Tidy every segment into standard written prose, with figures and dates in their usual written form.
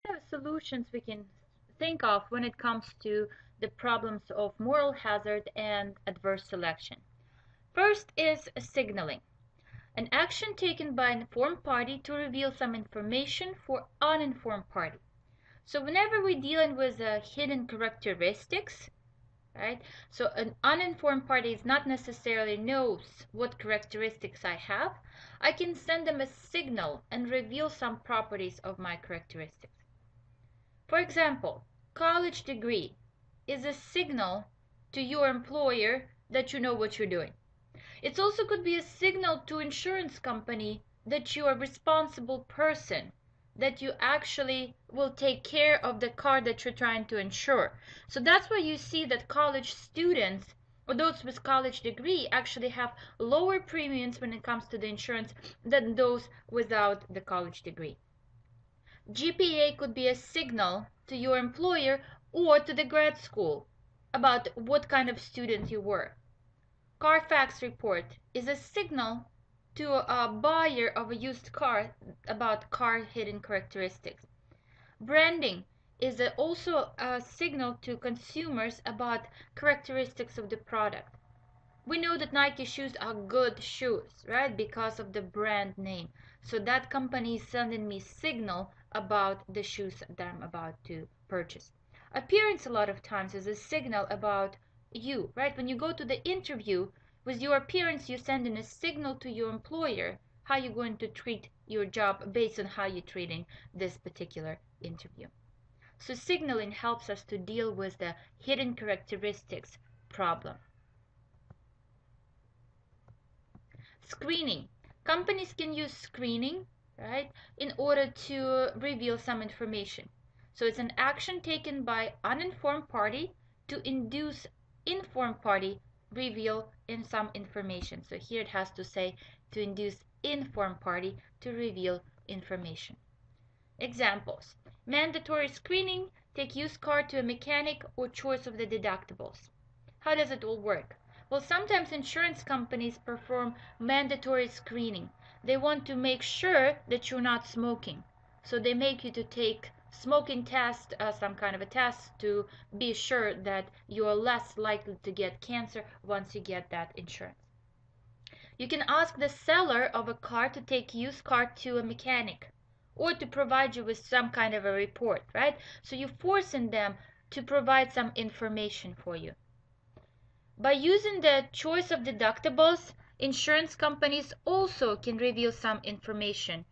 Have solutions we can think of when it comes to the problems of moral hazard and adverse selection. First is signaling, an action taken by an informed party to reveal some information for uninformed party. So whenever we're dealing with hidden characteristics, right? So an uninformed party is not necessarily knows what characteristics I have. I can send them a signal and reveal some properties of my characteristics. For example, college degree is a signal to your employer that you know what you're doing. It also could be a signal to insurance company that you are a responsible person, that you actually will take care of the car that you're trying to insure. So that's why you see that college students or those with college degree actually have lower premiums when it comes to the insurance than those without the college degree. GPA could be a signal to your employer or to the grad school about what kind of student you were. Carfax report is a signal to a buyer of a used car about car hidden characteristics. Branding is also a signal to consumers about characteristics of the product. We know that Nike shoes are good shoes, right? Because of the brand name. So that company is sending me signal about the shoes that I'm about to purchase. Appearance a lot of times is a signal about you, right? When you go to the interview, with your appearance, you send in a signal to your employer how you're going to treat your job based on how you're treating this particular interview. So signaling helps us to deal with the hidden characteristics problem. Screening. Companies can use screening, right, in order to reveal some information. So it's an action taken by uninformed party to induce informed party reveal in some information. So here it has to say to induce informed party to reveal information. Examples. Mandatory screening, take used car to a mechanic, or choice of the deductibles. How does it all work? Well, sometimes insurance companies perform mandatory screening. They want to make sure that you're not smoking. So they make you to take smoking test, some kind of a test to be sure that you're less likely to get cancer once you get that insurance. You can ask the seller of a car to take used car to a mechanic or to provide you with some kind of a report, right? So you're forcing them to provide some information for you. By using the choice of deductibles, insurance companies also can reveal some information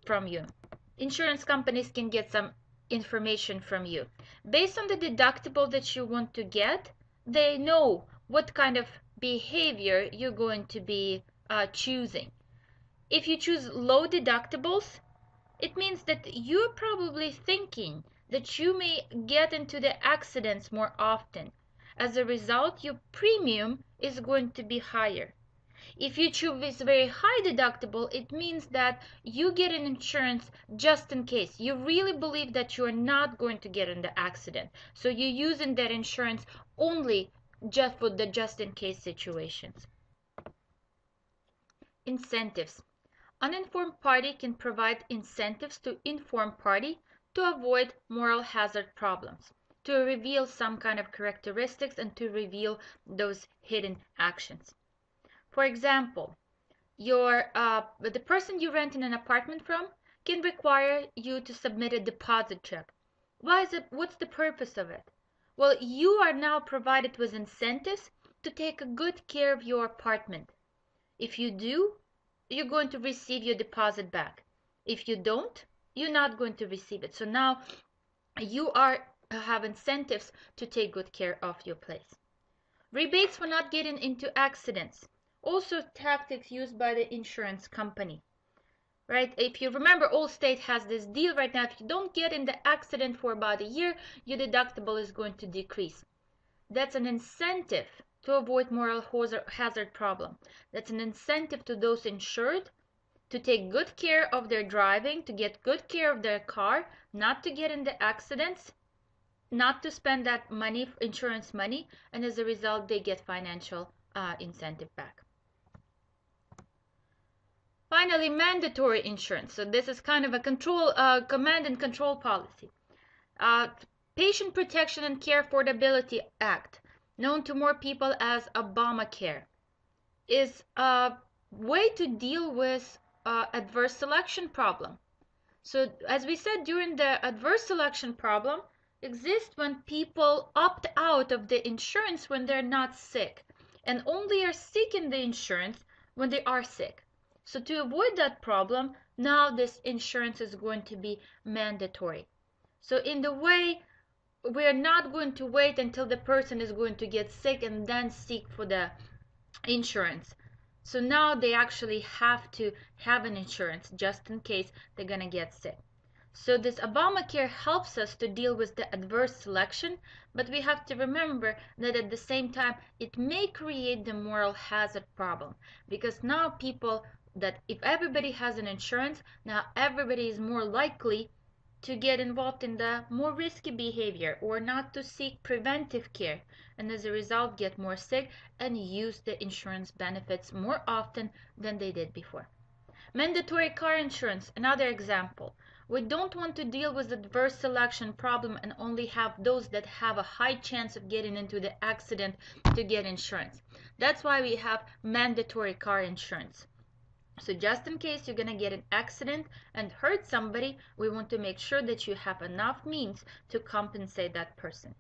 from you. Insurance companies can get some information from you. Based on the deductible that you want to get, they know what kind of behavior you're going to be choosing. If you choose low deductibles, it means that you're probably thinking that you may get into the accidents more often. As a result, your premium is going to be higher. If you choose very high deductible, it means that you get an insurance just in case. You really believe that you're not going to get in the accident. So you're using that insurance only just for the just in case situations. Incentives. Uninformed party can provide incentives to informed party to avoid moral hazard problems, to reveal some kind of characteristics and to reveal those hidden actions. For example, the person you rent in an apartment from can require you to submit a deposit check. Why is it? What's the purpose of it? Well, you are now provided with incentives to take good care of your apartment. If you do, you're going to receive your deposit back. If you don't, you're not going to receive it. So now you have incentives to take good care of your place. Rebates for not getting into accidents. Also tactics used by the insurance company. Right? If you remember, Allstate has this deal right now. If you don't get in the accident for about a year, your deductible is going to decrease. That's an incentive to avoid moral hazard problem. That's an incentive to those insured to take good care of their driving, to get good care of their car, not to get into accidents, not to spend that money, insurance money, and as a result, they get financial incentive back. Finally, mandatory insurance. So this is kind of a command and control policy. Patient Protection and Care Affordability Act, known to more people as Obamacare, is a way to deal with adverse selection problem. So as we said, during the adverse selection problem exists when people opt out of the insurance when they're not sick and only are seeking the insurance when they are sick. So to avoid that problem, now this insurance is going to be mandatory. So in the way, we're not going to wait until the person is going to get sick and then seek for the insurance. So now they actually have to have an insurance just in case they're going to get sick. So this Obamacare helps us to deal with the adverse selection, but we have to remember that at the same time it may create the moral hazard problem, because now people, that if everybody has an insurance, now everybody is more likely to get involved in the more risky behavior or not to seek preventive care, and as a result get more sick and use the insurance benefits more often than they did before. Mandatory car insurance, another example. We don't want to deal with the adverse selection problem and only have those that have a high chance of getting into the accident to get insurance. That's why we have mandatory car insurance. So just in case you're going to get an accident and hurt somebody, we want to make sure that you have enough means to compensate that person.